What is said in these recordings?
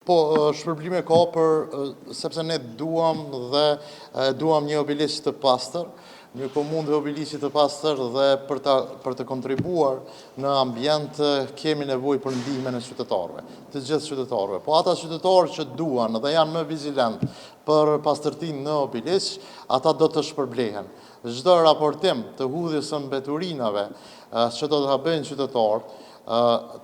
Po, shpërblime ka sepse ne duam një obilisq të pastër, një komunë dhe obilisqit të pastër dhe për të kontribuar në ambient kemi nevojë për ndihmën e qytetarëve, të gjithë qytetarëve. Po ata qytetarë që duan dhe janë më vizilent për pastërtinë në obilisq, ata do të shpërblehen. Çdo raportim të hudhjes së mbeturinave që do ta bëjnë qytetarët,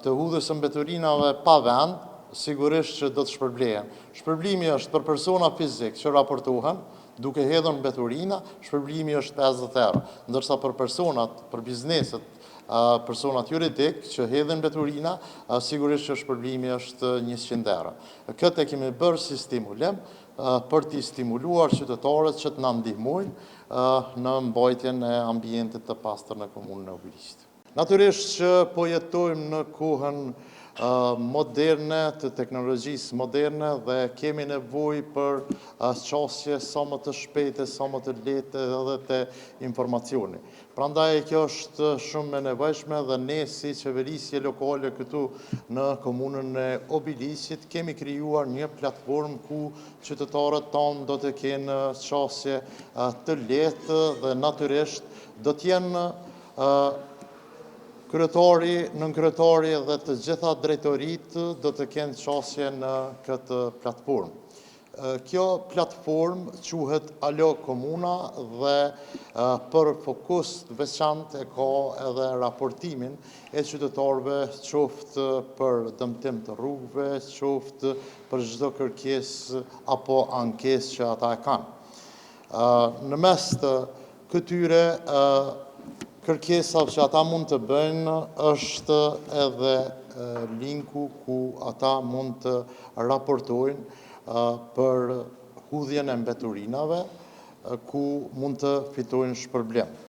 të hudhjes së mbeturinave pa vend, sigurisht që do të shpërblehen. Shpërblimi është për persona fizik që raportohen, duke hedhur mbeturina, shpërblimi është 50 euro, ndërsa për personat, për bizneset, personat juridik që hedhin mbeturina, sigurisht që shpërblimi është 100 euro. Këtë e kemi bërë si stimulim për t'i stimuluar qytetarët që të na ndihmojnë në mbajtjen e ambientit të pastër në komunën e Obiliqit. Natyrisht që po jetojmë në kohën moderne, të teknologjisë moderne dhe kemi nevojë për qasje sa më të shpejte, sa më të lehte edhe të informacioni. Prandaj kjo është shumë e nevojshme dhe ne si qeverisje lokale këtu në komunën e Obiliqit kemi krijuar një platformë ku qytetarët tonë do të kenë qasje të lehtë dhe natyrisht do të jenë nën kryetari dhe të gjitha drejtoritë do të kenë qasje në këtë platformë. Kjo platformë quhet Alo Komuna dhe për fokus të veçantë e ka edhe raportimin e qytetarëve, qoftë për dëmtim të rrugëve, qoftë për çdo kërkesë apo ankesë që ata e kanë. Në mes të këtyre kërkesave që ata mund të bëjnë është edhe linku ku ata mund të raportojnë për hudhjen e mbeturinave, ku mund të fitojnë shpërblim.